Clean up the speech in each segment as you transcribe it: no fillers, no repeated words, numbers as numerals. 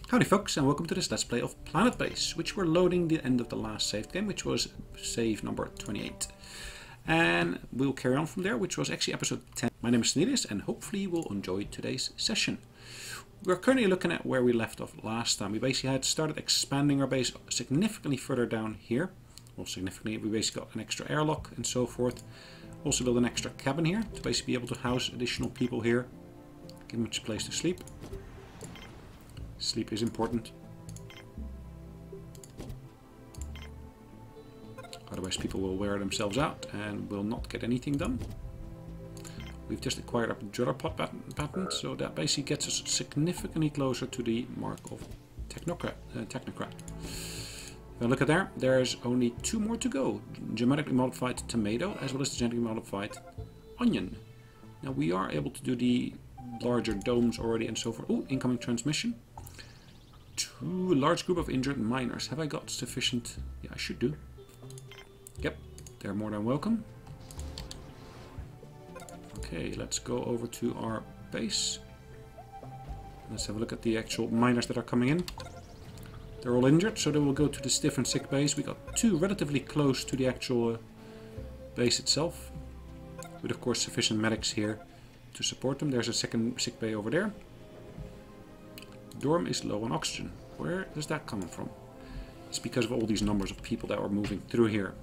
Howdy folks, and welcome to this Let's Play of PlanetBase, which we're loading the end of the last saved game, which was save number 28. And we'll carry on from there, which was actually episode 10. My name is Sonelias, and hopefully you will enjoy today's session. We're currently looking at where we left off last time. We basically had started expanding our base significantly further down here. Well, significantly, we basically got an extra airlock and so forth. Also built an extra cabin here to basically be able to house additional people here. Give them a place to sleep. Sleep is important. Otherwise people will wear themselves out and will not get anything done. We've just acquired a driller pod patent, so that basically gets us significantly closer to the mark of Technocrat. Now look at there, there's only 2 more to go. Genetically modified tomato as well as the genetically modified onion. Now we are able to do the larger domes already and so forth. Oh, incoming transmission. A large group of injured miners. Have I got sufficient? Yeah, I should do. Yep, they're more than welcome. Okay, let's go over to our base. Let's have a look at the actual miners that are coming in. They're all injured, so they will go to this different sick base. We got 2 relatively close to the actual base itself, with of course sufficient medics here to support them. There's a second sick bay over there. Dorm is low on oxygen. Where does that come from? It's because of all these numbers of people that were moving through here.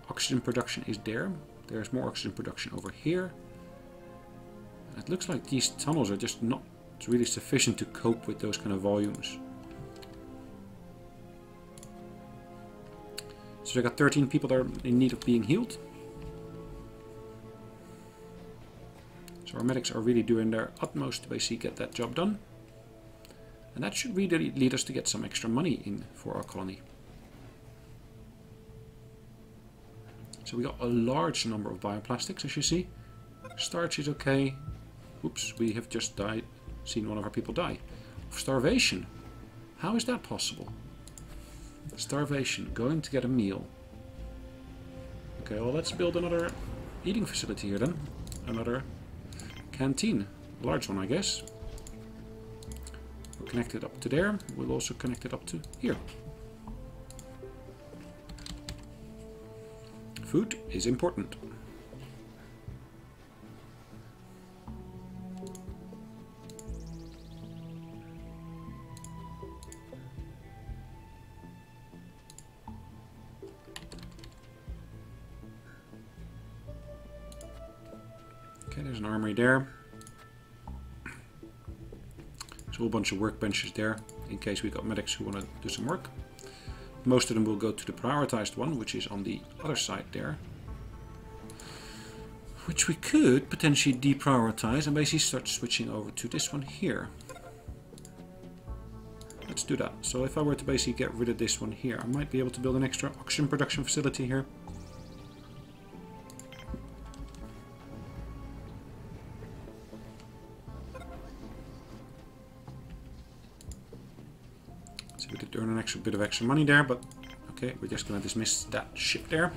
Oxygen production is there. There's more oxygen production over here. It looks like these tunnels are just not really sufficient to cope with those kind of volumes. So I got 13 people that are in need of being healed. So our medics are really doing their utmost to basically get that job done. And that should really lead us to get some extra money in for our colony. So we got a large number of bioplastics, as you see. Starch is okay. Oops, we have just seen one of our people die. Of starvation. How is that possible? Starvation, going to get a meal. Okay, well let's build another eating facility here then. Another canteen. Large one, I guess. We'll connect it up to there. We'll also connect it up to here. Food is important. Okay, there's an armory there. There's a whole bunch of workbenches there in case we got medics who want to do some work. Most of them will go to the prioritized one, which is on the other side there. Which we could potentially deprioritize and basically start switching over to this one here. Let's do that. So if I were to basically get rid of this one here, I might be able to build an extra oxygen production facility here. So we could earn an extra bit of extra money there, but okay, we're just going to dismiss that ship there.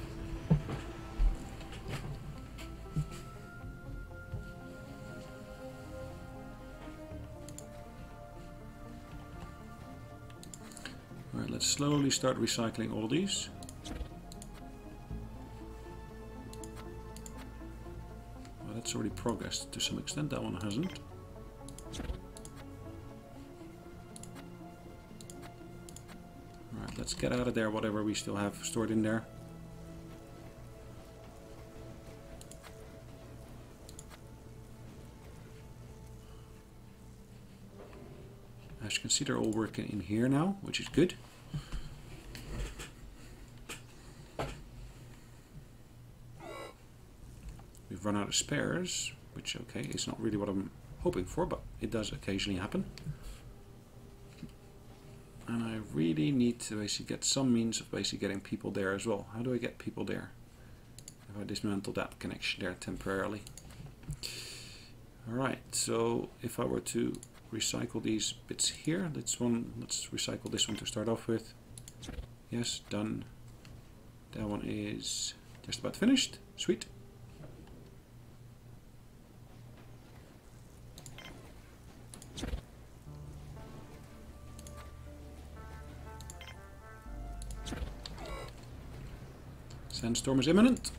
Alright, let's slowly start recycling all these. Well, that's already progressed to some extent, that one hasn't. Alright, let's get out of there whatever we still have stored in there. As you can see, they're all working in here now, which is good. We've run out of spares, which, okay, is not really what I'm hoping for, but it does occasionally happen. And I really need to basically get some means of basically getting people there as well. How do I get people there? If I dismantle that connection there temporarily. Alright, so if I were to recycle these bits here, let's recycle this one to start off with. Yes, done. That one is just about finished. Sweet. Sandstorm is imminent.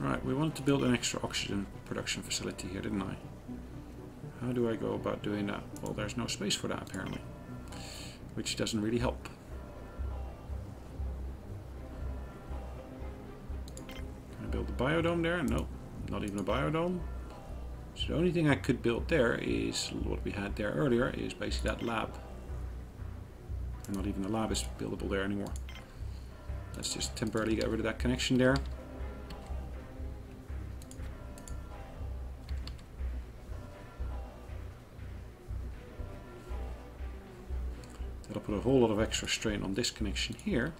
Right, we wanted to build an extra oxygen production facility here, didn't I? How do I go about doing that? Well, there's no space for that apparently, which doesn't really help. Can I build a biodome there? No, not even a biodome. So the only thing I could build there is what we had there earlier, is basically that lab. And not even the lab is buildable there anymore. Let's just temporarily get rid of that connection there. That'll put a whole lot of extra strain on this connection here.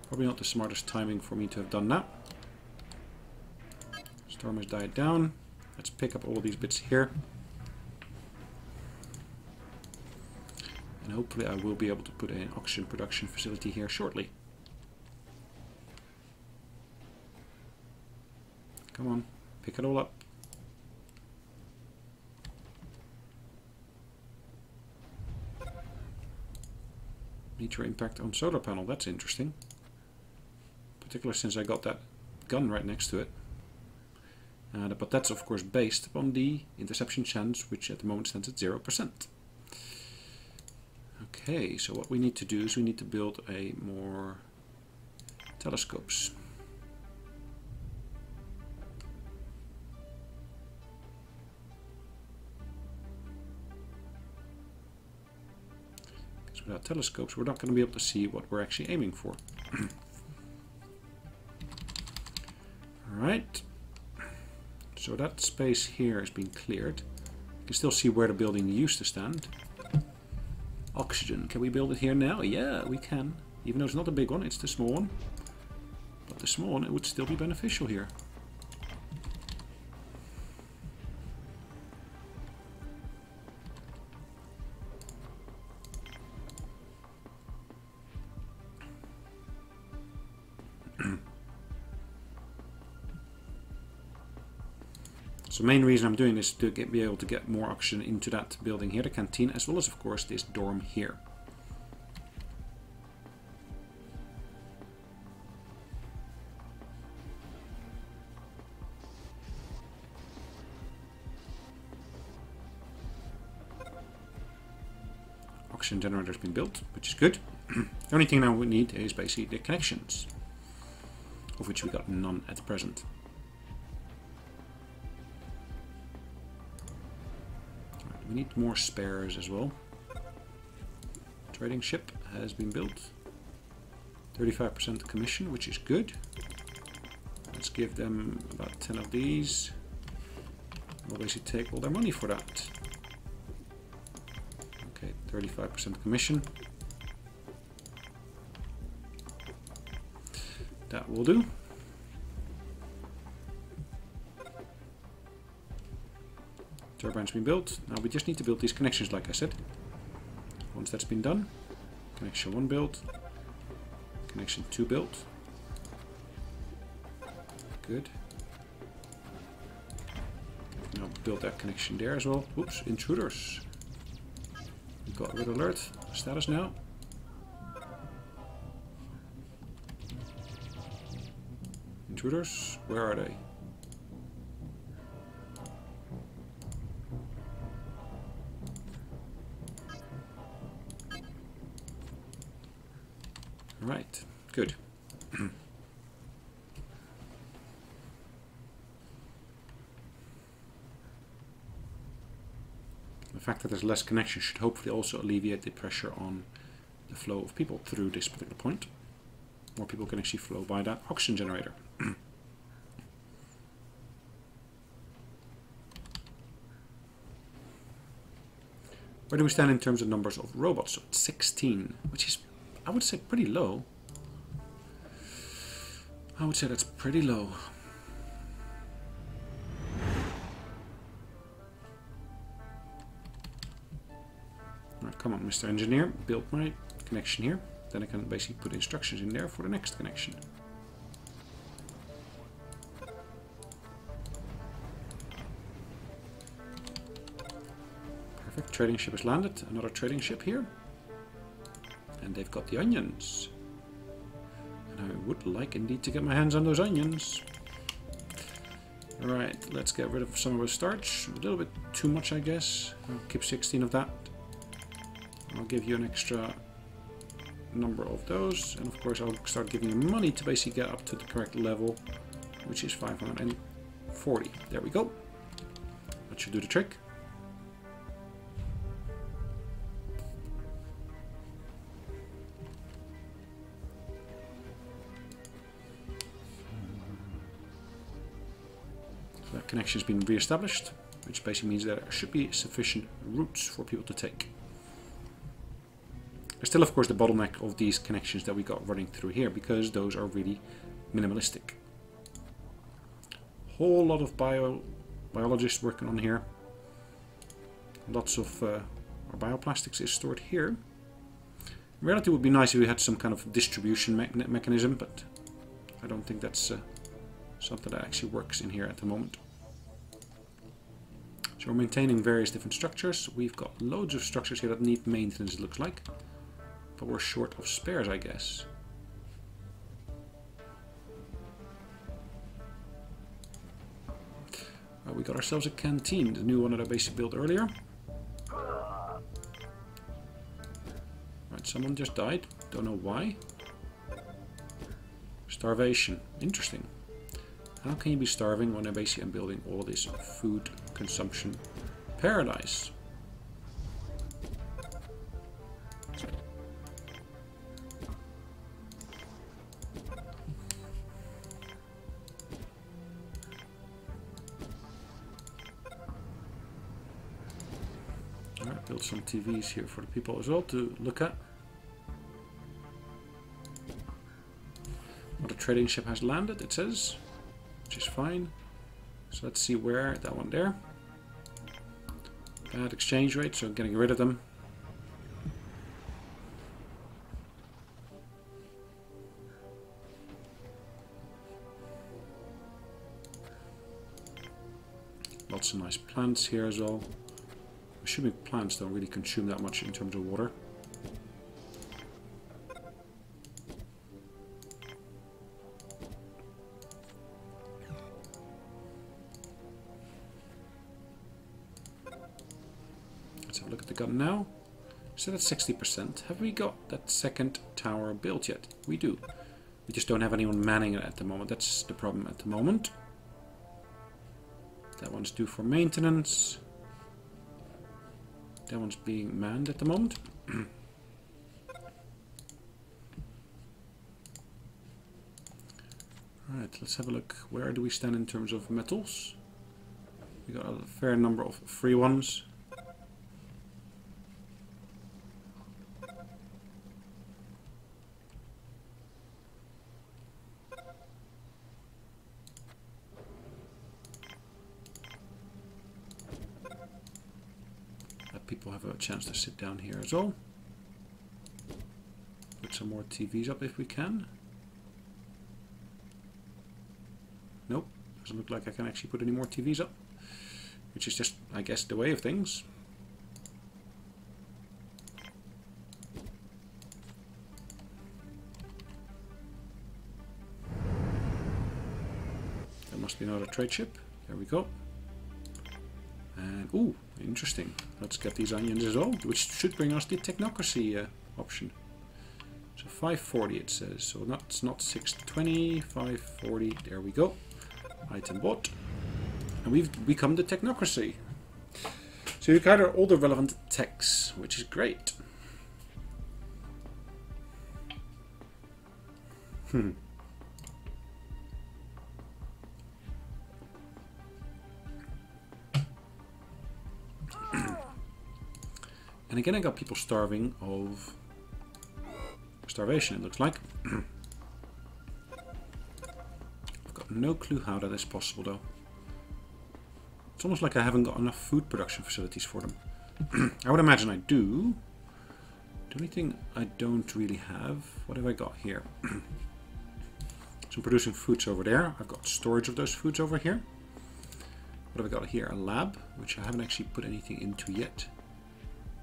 Probably not the smartest timing for me to have done that. Storm has died down. Let's pick up all of these bits here. And hopefully I will be able to put an oxygen production facility here shortly. Come on, pick it all up. Meteor impact on solar panel, that's interesting. Particularly since I got that gun right next to it. But that's of course based upon the interception chance, which at the moment stands at 0%. Okay, so what we need to do is we need to build a more telescopes. Without telescopes, we're not going to be able to see what we're actually aiming for. Alright, so that space here has been cleared. You can still see where the building used to stand. Oxygen, can we build it here now? Yeah, we can. Even though it's not a big one, it's the small one. But the small one, it would still be beneficial here. So the main reason I'm doing this is to be able to get more oxygen into that building here, the canteen, as well as of course this dorm here. Oxygen generator's been built, which is good. The only thing now we need is basically the connections, of which we got none at present. We need more spares as well. Trading ship has been built. 35% commission, which is good. Let's give them about 10 of these. We'll basically take all their money for that. Okay, 35% commission. That will do. Turbine's been built. Now we just need to build these connections like I said. Once that's been done, connection 1 built, connection 2 built. Good. Now build that connection there as well. Oops, intruders. We've got a red alert status now. Intruders, where are they? Right, good. The fact that there's less connection should hopefully also alleviate the pressure on the flow of people through this particular point. More people can actually flow by that oxygen generator. Where do we stand in terms of numbers of robots? So it's 16, which is, I would say, pretty low. I would say that's pretty low. Come on, Mr. Engineer, build my connection here. Then I can basically put instructions in there for the next connection. Perfect, trading ship has landed. Another trading ship here. And they've got the onions. And I would like indeed to get my hands on those onions. Alright, let's get rid of some of the starch. A little bit too much, I guess. I'll keep 16 of that. I'll give you an extra number of those. And of course I'll start giving you money to basically get up to the correct level, which is 540. There we go. That should do the trick. So that connection has been re-established, which basically means that there should be sufficient routes for people to take. There's still, of course, the bottleneck of these connections that we got running through here, because those are really minimalistic. Whole lot of biologists working on here. Lots of our bioplastics is stored here. In reality, it would be nice if we had some kind of distribution mechanism, but I don't think that's something that actually works in here at the moment. So we're maintaining various different structures. We've got loads of structures here that need maintenance, it looks like. But we're short of spares, I guess. We got ourselves a canteen, the new one that I basically built earlier. Right, someone just died. Don't know why. Starvation. Interesting. How can you be starving when I basically am building all this food consumption paradise? Alright, build some TVs here for the people as well to look at. Well, the trading ship has landed, it says, which is fine. So let's see where, that one there. Bad exchange rate, so I'm getting rid of them. Lots of nice plants here as well. Assuming plants don't really consume that much in terms of water. Let's have a look at the gun now. So that's 60%. Have we got that second tower built yet? We do. We just don't have anyone manning it at the moment. That's the problem at the moment. That one's due for maintenance. That one's being manned at the moment. Alright, let's have a look. Where do we stand in terms of metals? We got a fair number of free ones. People have a chance to sit down here as well. Put some more TVs up if we can. Nope, doesn't look like I can actually put any more TVs up, which is just, I guess, the way of things. There must be another trade ship. There we go. And, ooh, interesting. Let's get these onions as well, which should bring us the Technocracy option. So 540 it says, so that's not 620, 540, there we go. Item bought. And we've become the Technocracy. So you gather all the relevant techs, which is great. And again, I got people starving of starvation, it looks like. I've got no clue how that is possible, though. It's almost like I haven't got enough food production facilities for them. I would imagine I do, The only thing I don't really have, what have I got here? Some producing foods over there. I've got storage of those foods over here. What have I got here? A lab, which I haven't actually put anything into yet.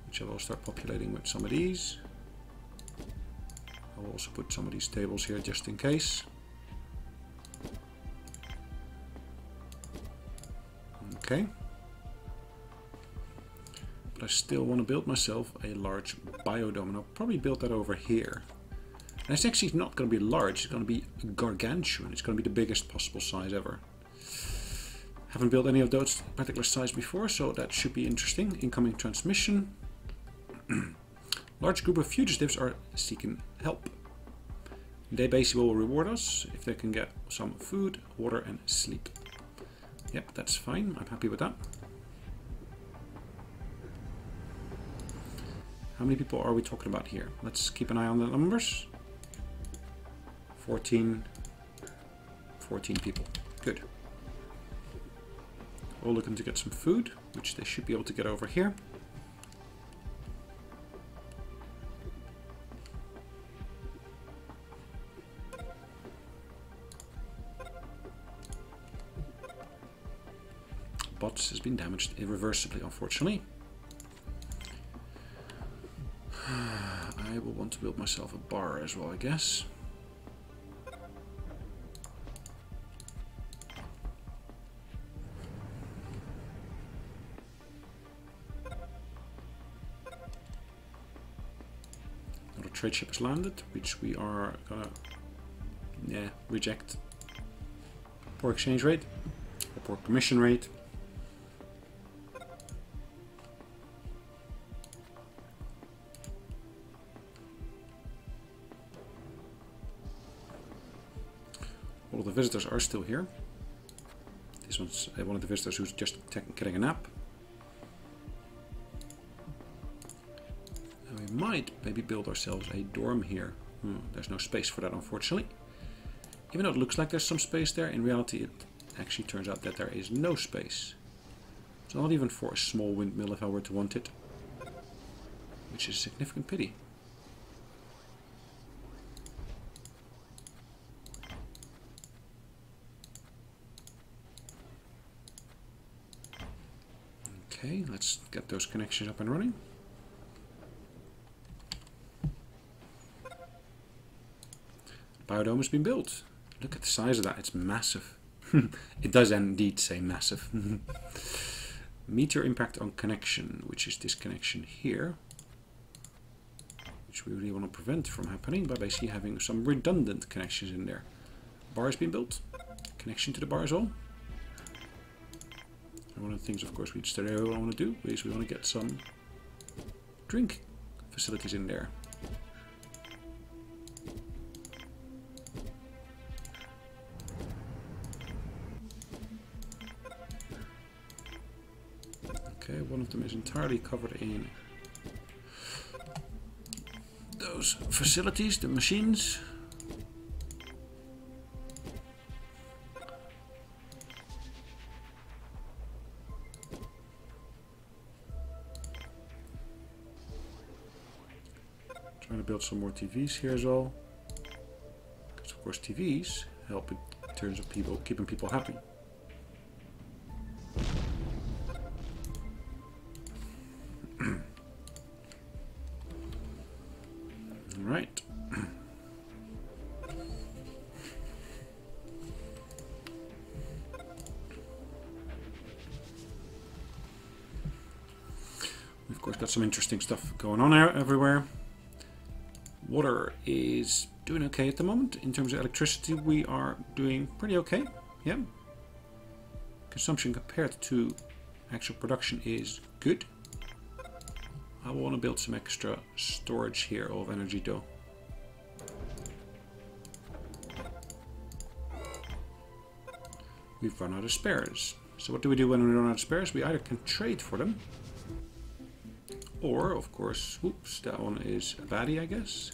Which I will start populating with some of these. I will also put some of these tables here just in case. Okay. But I still want to build myself a large biodome, and I'll probably build that over here. And it's actually not going to be large, it's going to be gargantuan. It's going to be the biggest possible size ever. Haven't built any of those particular size before, so that should be interesting. Incoming transmission. Large group of fugitives are seeking help. They basically will reward us if they can get some food, water and sleep. Yep, that's fine. I'm happy with that. How many people are we talking about here? Let's keep an eye on the numbers. 14 people. Good. All looking to get some food, which they should be able to get over here. Bots has been damaged irreversibly, unfortunately. I will want to build myself a bar as well, I guess. Another trade ship has landed, which we are gonna reject. Poor exchange rate, or poor commission rate. All the visitors are still here. This one's one of the visitors who's just getting a nap. And we might maybe build ourselves a dorm here. There's no space for that, unfortunately. Even though it looks like there's some space there, in reality it actually turns out that there is no space. It's not even for a small windmill if I were to want it. Which is a significant pity. Okay, let's get those connections up and running. Biodome has been built. Look at the size of that, it's massive. It does indeed say massive. Meteor impact on connection, which is this connection here. Which we really want to prevent from happening by basically having some redundant connections in there. Bar has been built. Connection to the bar as well. And one of the things, of course, we want to do is we want to get some drink facilities in there. Okay, one of them is entirely covered in those facilities, the machines. Trying to build some more TVs here as well. Because of course TVs help in terms of people keeping people happy. Right. We've of course got some interesting stuff going on everywhere. Water is doing okay at the moment. In terms of electricity, we are doing pretty okay. Yeah. Consumption compared to actual production is good. I want to build some extra storage here of energy though. We've run out of spares. So what do we do when we run out of spares? We either can trade for them, or of course, oops, that one is a baddie, I guess.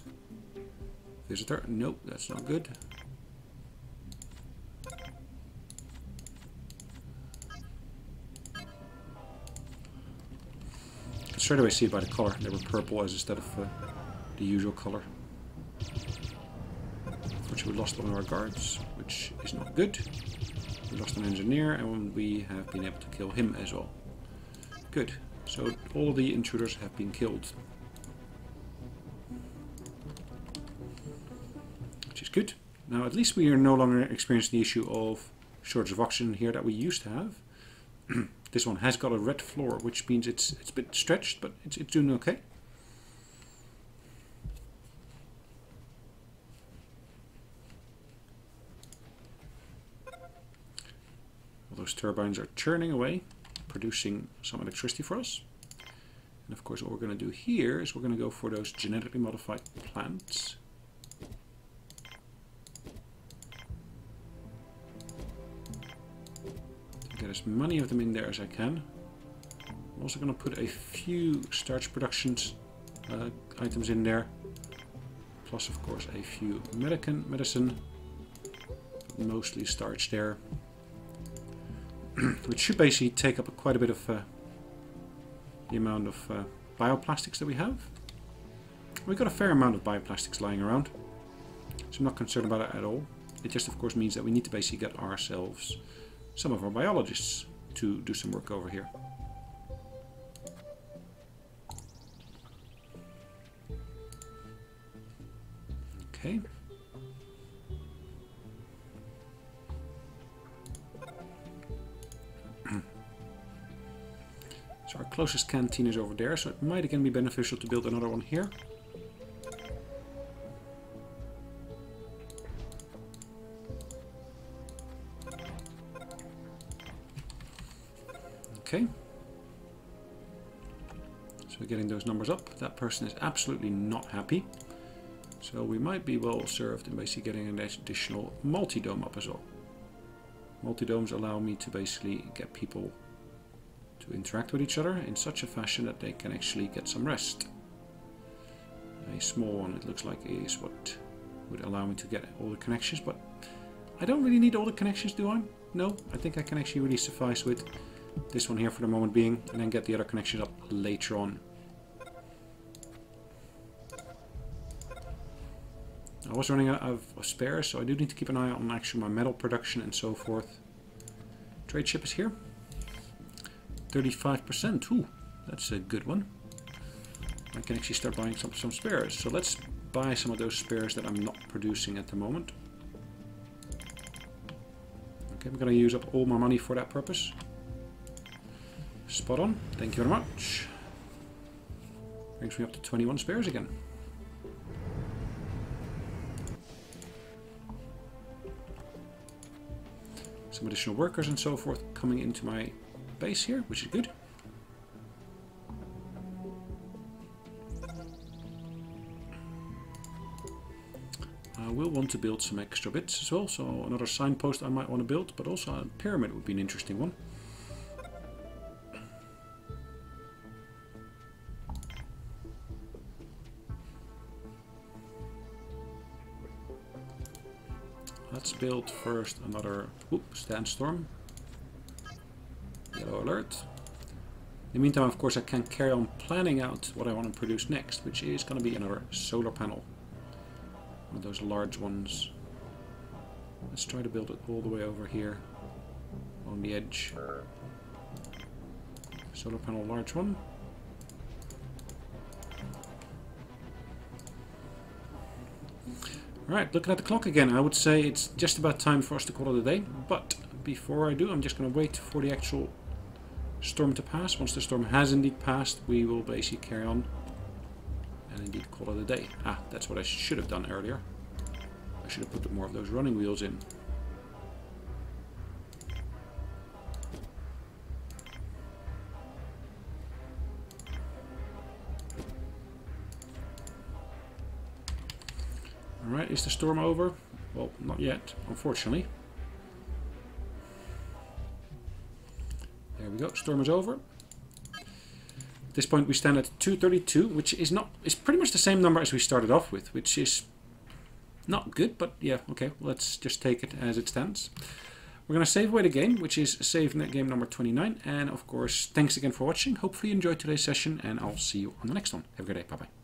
Visitor, nope, that's not good. Straight away see it by the color. They were purple as instead of the usual color. Unfortunately, we lost one of our guards, which is not good. We lost an engineer, and we have been able to kill him as well. Good. So all the intruders have been killed. Which is good. Now at least we are no longer experiencing the issue of shortage of oxygen here that we used to have. This one has got a red floor, which means it's a bit stretched, but it's doing okay. All those turbines are churning away, producing some electricity for us. And of course what we're going to do here is we're going to go for those genetically modified plants. Get as many of them in there as I can. I'm also going to put a few starch productions items in there. Plus of course a few medicine. But mostly starch there. Which should basically take up quite a bit of the amount of bioplastics that we have. We've got a fair amount of bioplastics lying around, so I'm not concerned about it at all. It just of course means that we need to basically get ourselves some of our biologists to do some work over here. Okay. So our closest canteen is over there, so it might again be beneficial to build another one here. Okay. So we're getting those numbers up. That person is absolutely not happy. So we might be well served in basically getting an additional multi-dome up as well. Multi-domes allow me to basically get people to interact with each other in such a fashion that they can actually get some rest. A small one, it looks like, is what would allow me to get all the connections, but I don't really need all the connections, do I? No, I think I can actually really suffice with this one here for the moment being, and then get the other connections up later on. I was running out of spares, so I do need to keep an eye on actually my metal production and so forth. Trade ship is here. 35%, ooh, that's a good one. I can actually start buying some spares. So let's buy some of those spares that I'm not producing at the moment. Okay, I'm going to use up all my money for that purpose. Spot on, thank you very much. Brings me up to 21 spares again. Some additional workers and so forth coming into my base here, which is good. I will want to build some extra bits as well, so another signpost I might want to build, but also a pyramid would be an interesting one. Let's build first another sandstorm. Yellow alert. In the meantime, of course, I can carry on planning out what I want to produce next, which is going to be another solar panel. One of those large ones. Let's try to build it all the way over here on the edge. Solar panel, large one. Alright, looking at the clock again, I would say it's just about time for us to call it a day, but before I do, I'm just going to wait for the actual storm to pass. Once the storm has indeed passed, we will basically carry on and indeed call it a day. Ah, that's what I should have done earlier. I should have put more of those running wheels in. Alright, is the storm over? Well, not yet, unfortunately. There we go, storm is over. At this point we stand at 232, which is pretty much the same number as we started off with, which is not good, but yeah, okay, let's just take it as it stands. We're going to save away the game, which is save game number 29, and of course, thanks again for watching. Hopefully you enjoyed today's session, and I'll see you on the next one. Have a good day, bye bye.